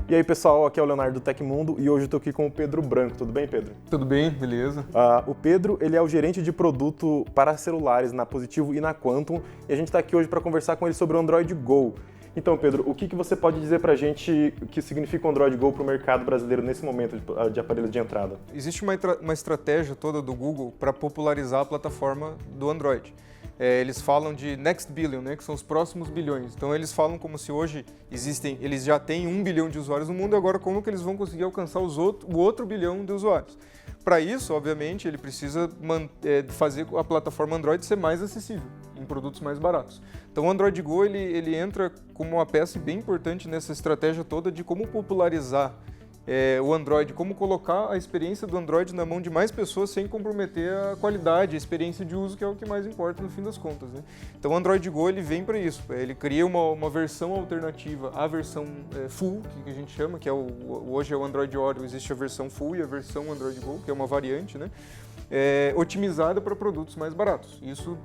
E aí pessoal, aqui é o Leonardo do Tecmundo e hoje eu estou aqui com o Pedro Branco. Tudo bem, Pedro? Tudo bem, beleza. O Pedro, ele é o gerente de produto para celulares na Positivo e na Quantum e a gente está aqui hoje para conversar com ele sobre o Android Go. Então, Pedro, o que você pode dizer para a gente que significa o Android Go para o mercado brasileiro nesse momento de aparelhos de entrada? Existe uma estratégia toda do Google para popularizar a plataforma do Android. Eles falam de next billion, né, que são os próximos bilhões. Então eles falam como se hoje eles já têm 1 bilhão de usuários no mundo, e agora como que eles vão conseguir alcançar o outro bilhão de usuários. Para isso, obviamente, ele precisa fazer a plataforma Android ser mais acessível, em produtos mais baratos. Então o Android Go ele entra como uma peça bem importante nessa estratégia toda de como popularizar o Android, como colocar a experiência do Android na mão de mais pessoas sem comprometer a qualidade, a experiência de uso, que é o que mais importa no fim das contas, né? Então o Android Go ele vem para isso, ele cria uma versão alternativa à versão Full, que a gente chama, que hoje é o Android Oreo, existe a versão Full e a versão Android Go, que é uma variante, né? Otimizada para produtos mais baratos. Isso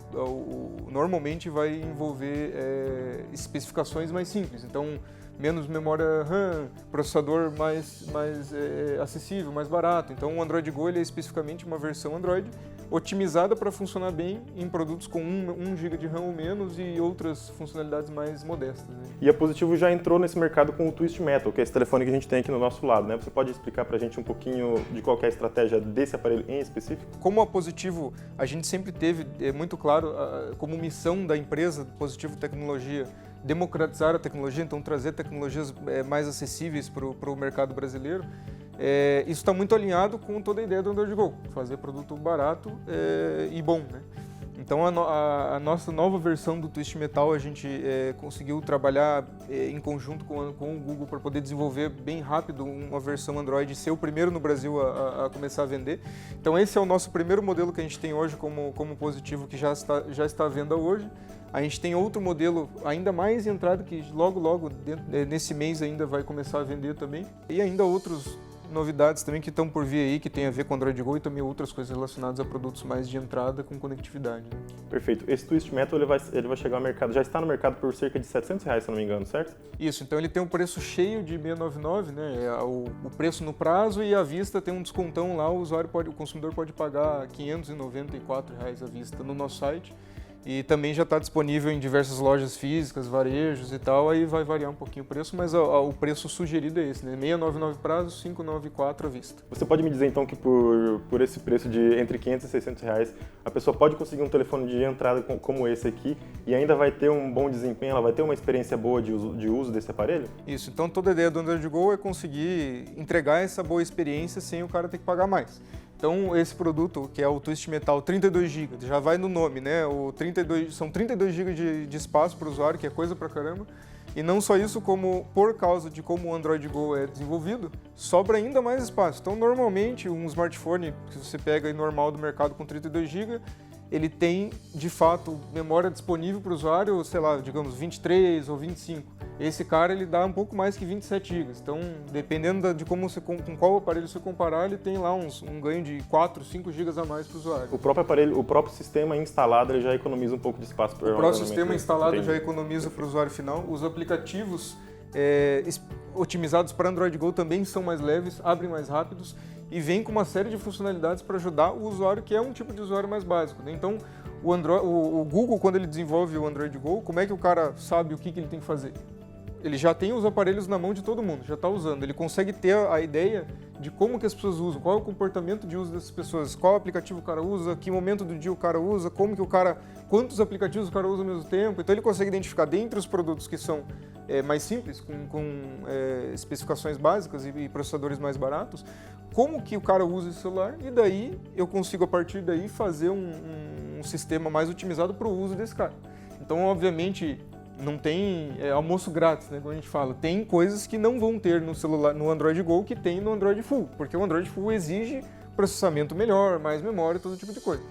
normalmente vai envolver especificações mais simples, então menos memória RAM, processador mais acessível, mais barato. Então o Android Go ele é especificamente uma versão Android otimizada para funcionar bem em produtos com 1 GB de RAM ou menos e outras funcionalidades mais modestas, né? E a Positivo já entrou nesse mercado com o Twist Metal, que é esse telefone que a gente tem aqui no nosso lado, né? Você pode explicar para a gente um pouquinho de qual é a estratégia desse aparelho em específico? Como a Positivo, a gente sempre teve muito claro como missão da empresa Positivo Tecnologia democratizar a tecnologia, então trazer tecnologias mais acessíveis para o mercado brasileiro. Isso está muito alinhado com toda a ideia do Android Go, fazer produto barato e bom, né? Então a nossa nova versão do Twist Metal a gente conseguiu trabalhar em conjunto com o Google para poder desenvolver bem rápido uma versão Android e ser o primeiro no Brasil a começar a vender. Então esse é o nosso primeiro modelo que a gente tem hoje como Positivo, que já está à venda hoje. A gente tem outro modelo ainda mais entrado que logo nesse mês ainda vai começar a vender também. E ainda outras novidades também que estão por vir aí, que tem a ver com o Android Go e também outras coisas relacionadas a produtos mais de entrada com conectividade, né? Perfeito. Esse Twist Metal ele vai chegar ao mercado, já está no mercado por cerca de R$700, se eu não me engano, certo? Isso, então ele tem um preço cheio de 699, né? O preço no prazo, e à vista tem um descontão lá, o consumidor pode pagar R$594 à vista no nosso site. E também já está disponível em diversas lojas físicas, varejos e tal, aí vai variar um pouquinho o preço, mas o preço sugerido é esse, né? 699 prazo, 594 à vista. Você pode me dizer então que por esse preço de entre R$500 e R$600, a pessoa pode conseguir um telefone de entrada como esse aqui e ainda vai ter um bom desempenho, ela vai ter uma experiência boa de uso desse aparelho? Isso, então toda a ideia do Android Go é conseguir entregar essa boa experiência sem o cara ter que pagar mais. Então esse produto, que é o Twist Metal 32 GB, já vai no nome, né? São 32 GB de espaço para o usuário, que é coisa pra caramba. E não só isso, como por causa de como o Android Go é desenvolvido, sobra ainda mais espaço. Então normalmente um smartphone que você pega aí normal do mercado com 32 GB, ele tem de fato memória disponível para o usuário, sei lá, digamos 23 ou 25. Esse cara ele dá um pouco mais que 27 GB. Então, dependendo de com qual aparelho você comparar, ele tem lá um ganho de 4, 5 GB a mais para o usuário. O próprio aparelho, o próprio sistema instalado, ele já economiza um pouco de espaço. O próprio sistema instalado já economiza para o usuário final. Os aplicativos otimizados para Android Go também são mais leves, abrem mais rápidos e vêm com uma série de funcionalidades para ajudar o usuário que é um tipo de usuário mais básico, né? Então, o Google, quando ele desenvolve o Android Go, como é que o cara sabe o que ele tem que fazer? Ele já tem os aparelhos na mão de todo mundo, já está usando. Ele consegue ter a ideia de como que as pessoas usam, qual é o comportamento de uso dessas pessoas, qual aplicativo o cara usa, que momento do dia o cara usa, quantos aplicativos o cara usa ao mesmo tempo. Então ele consegue identificar dentre os produtos que são mais simples, com especificações básicas e processadores mais baratos, como que o cara usa esse celular, e daí eu consigo a partir daí fazer um sistema mais otimizado para o uso desse cara. Então, obviamente, não tem almoço grátis, né, como a gente fala. Tem coisas que não vão ter no celular, no Android Go, que tem no Android Full, porque o Android Full exige processamento melhor, mais memória, todo tipo de coisa.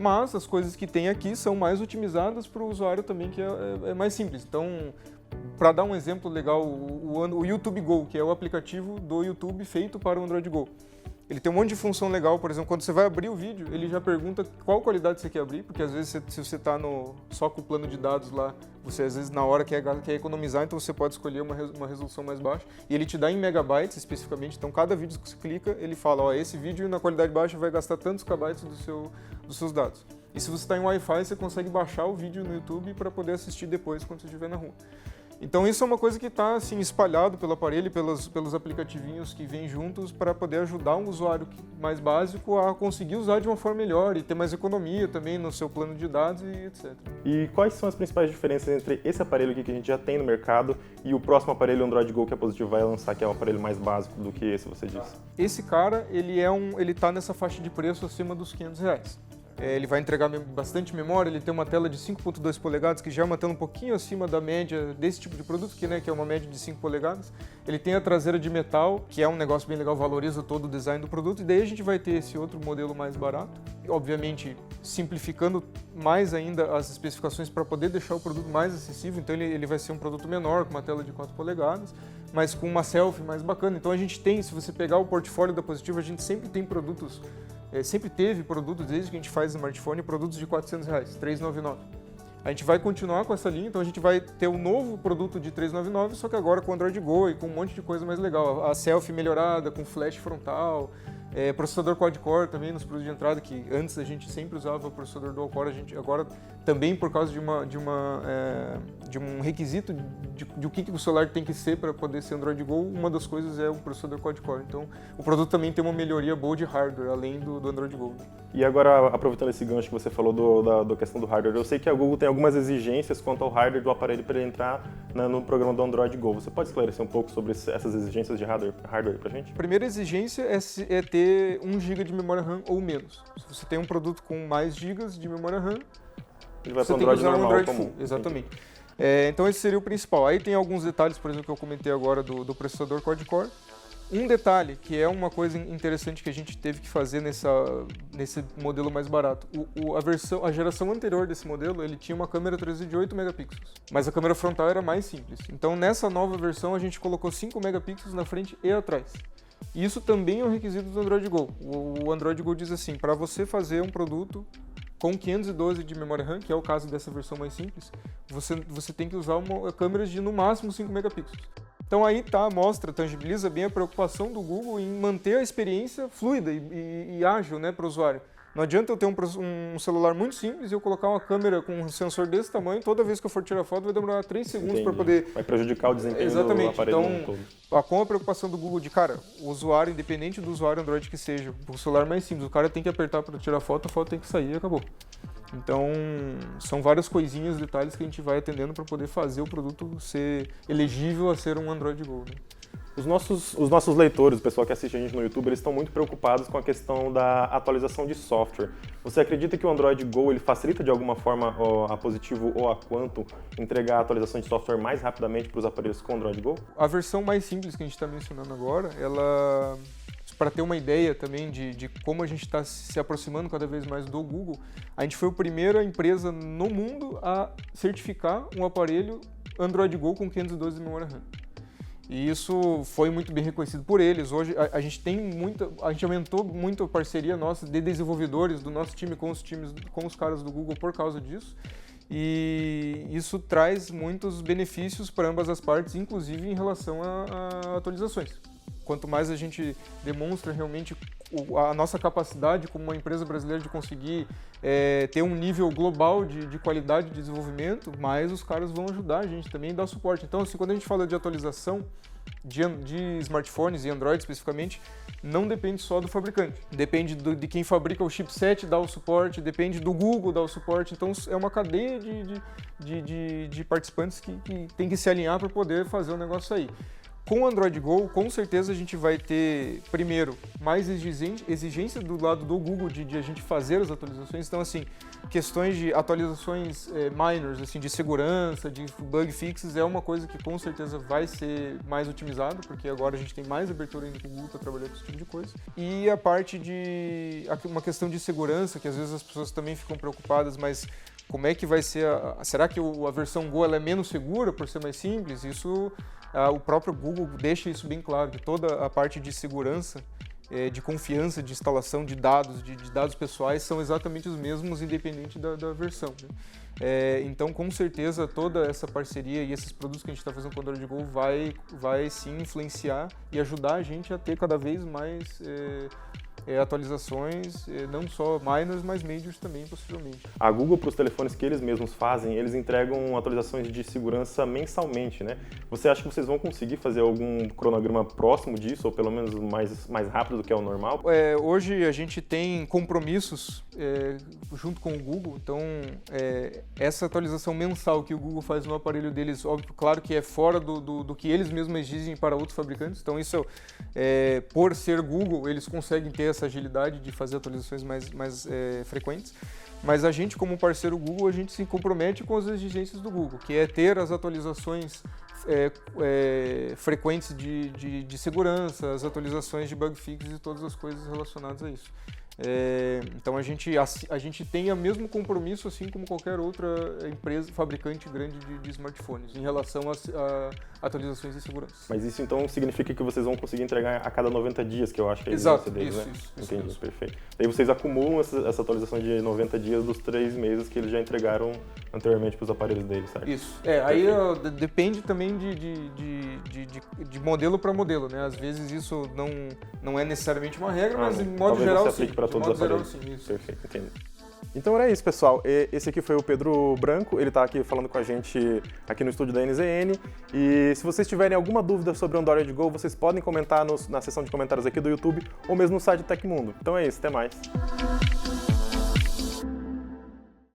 Mas as coisas que tem aqui são mais otimizadas para o usuário também, que é mais simples. Então, para dar um exemplo legal, o YouTube Go, que é o aplicativo do YouTube feito para o Android Go. Ele tem um monte de função legal, por exemplo, quando você vai abrir o vídeo, ele já pergunta qual qualidade você quer abrir, porque às vezes se você está só com o plano de dados lá, você às vezes na hora quer economizar, então você pode escolher uma resolução mais baixa. E ele te dá em megabytes especificamente, então cada vídeo que você clica, ele fala, ó, esse vídeo na qualidade baixa vai gastar tantos kbytes dos seus dados. E se você está em Wi-Fi, você consegue baixar o vídeo no YouTube para poder assistir depois quando você estiver na rua. Então isso é uma coisa que está assim, espalhado pelo aparelho, pelos aplicativinhos que vêm juntos para poder ajudar um usuário mais básico a conseguir usar de uma forma melhor e ter mais economia também no seu plano de dados e etc. E quais são as principais diferenças entre esse aparelho aqui que a gente já tem no mercado e o próximo aparelho Android Go que a Positivo vai lançar, que é um aparelho mais básico do que esse, você disse? Esse cara, ele tá nessa faixa de preço acima dos R$500. Ele vai entregar bastante memória, ele tem uma tela de 5.2 polegadas, que já é uma tela um pouquinho acima da média desse tipo de produto, que é uma média de 5 polegadas. Ele tem a traseira de metal, que é um negócio bem legal, valoriza todo o design do produto, e daí a gente vai ter esse outro modelo mais barato, obviamente simplificando mais ainda as especificações para poder deixar o produto mais acessível, então ele vai ser um produto menor, com uma tela de 4 polegadas, mas com uma selfie mais bacana. Então a gente tem, se você pegar o portfólio da Positivo, a gente sempre tem produtos, sempre teve produtos, desde que a gente faz smartphone, produtos de R$400, R$399. A gente vai continuar com essa linha, então a gente vai ter um novo produto de R$399, só que agora com Android Go e com um monte de coisa mais legal. A selfie melhorada, com flash frontal, processador quad-core também nos produtos de entrada, que antes a gente sempre usava o processador dual-core, a gente agora também por causa de um requisito de o que o celular tem que ser para poder ser Android Go, uma das coisas é o processador quad-core. Então o produto também tem uma melhoria boa de hardware, além do Android Go. E agora, aproveitando esse gancho que você falou da questão do hardware, eu sei que a Google tem algumas exigências quanto ao hardware do aparelho para ele entrar no programa do Android Go. Você pode esclarecer um pouco sobre essas exigências de hardware para a gente? A primeira exigência é ter 1 GB de memória RAM ou menos. Se você tem um produto com mais gigas de memória RAM, ele vai você para o tem que Android usar um normal, Android comum. Full. Exatamente. Então esse seria o principal. Aí tem alguns detalhes, por exemplo, que eu comentei agora do processador quad-core. Um detalhe, que é uma coisa interessante que a gente teve que fazer nesse modelo mais barato. A geração anterior desse modelo, ele tinha uma câmera 3D de 8 megapixels, mas a câmera frontal era mais simples. Então nessa nova versão a gente colocou 5 megapixels na frente e atrás. E isso também é um requisito do Android Go. O Android Go diz assim, para você fazer um produto com 512 de memória RAM, que é o caso dessa versão mais simples, você tem que usar câmeras de no máximo 5 megapixels. Então aí tangibiliza bem a preocupação do Google em manter a experiência fluida e ágil, né, para o usuário. Não adianta eu ter um celular muito simples e eu colocar uma câmera com um sensor desse tamanho, toda vez que eu for tirar foto vai demorar 3 segundos para poder... Vai prejudicar o desempenho Exatamente. do aparelho Então, todo. Com a preocupação do Google de, cara, o usuário, independente do usuário Android que seja, o celular mais simples, o cara tem que apertar para tirar foto, a foto tem que sair e acabou. Então, são várias coisinhas, detalhes que a gente vai atendendo para poder fazer o produto ser elegível a ser um Android Go, né? Os nossos leitores, o pessoal que assiste a gente no YouTube, eles estão muito preocupados com a questão da atualização de software. Você acredita que o Android Go ele facilita de alguma forma a Positivo ou a Quantum entregar a atualização de software mais rapidamente para os aparelhos com Android Go? A versão mais simples que a gente está mencionando agora, ela... Para ter uma ideia também de como a gente está se aproximando cada vez mais do Google, a gente foi a primeira empresa no mundo a certificar um aparelho Android Go com 512 de memória RAM. E isso foi muito bem reconhecido por eles. Hoje a gente aumentou muito a parceria nossa de desenvolvedores do nosso time com os caras do Google por causa disso. E isso traz muitos benefícios para ambas as partes, inclusive em relação a atualizações. Quanto mais a gente demonstra realmente a nossa capacidade como uma empresa brasileira de conseguir ter um nível global de qualidade de desenvolvimento, mais os caras vão ajudar a gente também a dar suporte. Então, assim, quando a gente fala de atualização de smartphones e Android especificamente, não depende só do fabricante. Depende de quem fabrica o chipset dar o suporte, depende do Google dar o suporte. Então, é uma cadeia de participantes que tem que se alinhar para poder fazer o negócio sair. Com o Android Go, com certeza a gente vai ter, primeiro, mais exigência do lado do Google de a gente fazer as atualizações. Então, assim, questões de atualizações minors, assim, de segurança, de bug fixes, é uma coisa que com certeza vai ser mais otimizada, porque agora a gente tem mais abertura ainda com o Google para trabalhar com esse tipo de coisa. E a parte de uma questão de segurança, que às vezes as pessoas também ficam preocupadas, mas como é que vai ser será que a versão Go ela é menos segura por ser mais simples? Isso, o próprio Google deixa isso bem claro, que toda a parte de segurança de confiança, de instalação de dados, de dados pessoais, são exatamente os mesmos, independente da versão, né? Então, com certeza, toda essa parceria e esses produtos que a gente está fazendo com o Android Go vai sim influenciar e ajudar a gente a ter cada vez mais atualizações, não só minors, mas majors também, possivelmente. A Google, para os telefones que eles mesmos fazem, eles entregam atualizações de segurança mensalmente, né? Você acha que vocês vão conseguir fazer algum cronograma próximo disso, ou pelo menos mais rápido do que é o normal? Hoje a gente tem compromissos junto com o Google, então essa atualização mensal que o Google faz no aparelho deles, óbvio, claro que é fora do que eles mesmos exigem para outros fabricantes, então isso, por ser Google, eles conseguem ter essa agilidade de fazer atualizações mais frequentes, mas a gente, como parceiro Google, a gente se compromete com as exigências do Google, que é ter as atualizações frequentes de segurança, as atualizações de bug fix e todas as coisas relacionadas a isso. Então a gente tem o mesmo compromisso, assim como qualquer outra empresa, fabricante grande de smartphones, em relação a atualizações de segurança. Mas isso então significa que vocês vão conseguir entregar a cada 90 dias, que eu acho que é exato, deles, né? Isso. Entendi, perfeito. Daí vocês acumulam essa atualização de 90 dias dos 3 meses que eles já entregaram anteriormente para os aparelhos deles, certo? Isso. Aí depende também de modelo para modelo, né? Às vezes isso não é necessariamente uma regra, mas em modo geral sim. Para todos os aparelhos. Sim, isso. Perfeito, entendi. Então era isso, pessoal. Esse aqui foi o Pedro Branco, ele está aqui falando com a gente aqui no estúdio da NZN. E se vocês tiverem alguma dúvida sobre o Android Go, vocês podem comentar na seção de comentários aqui do YouTube ou mesmo no site do Tecmundo. Então é isso, até mais.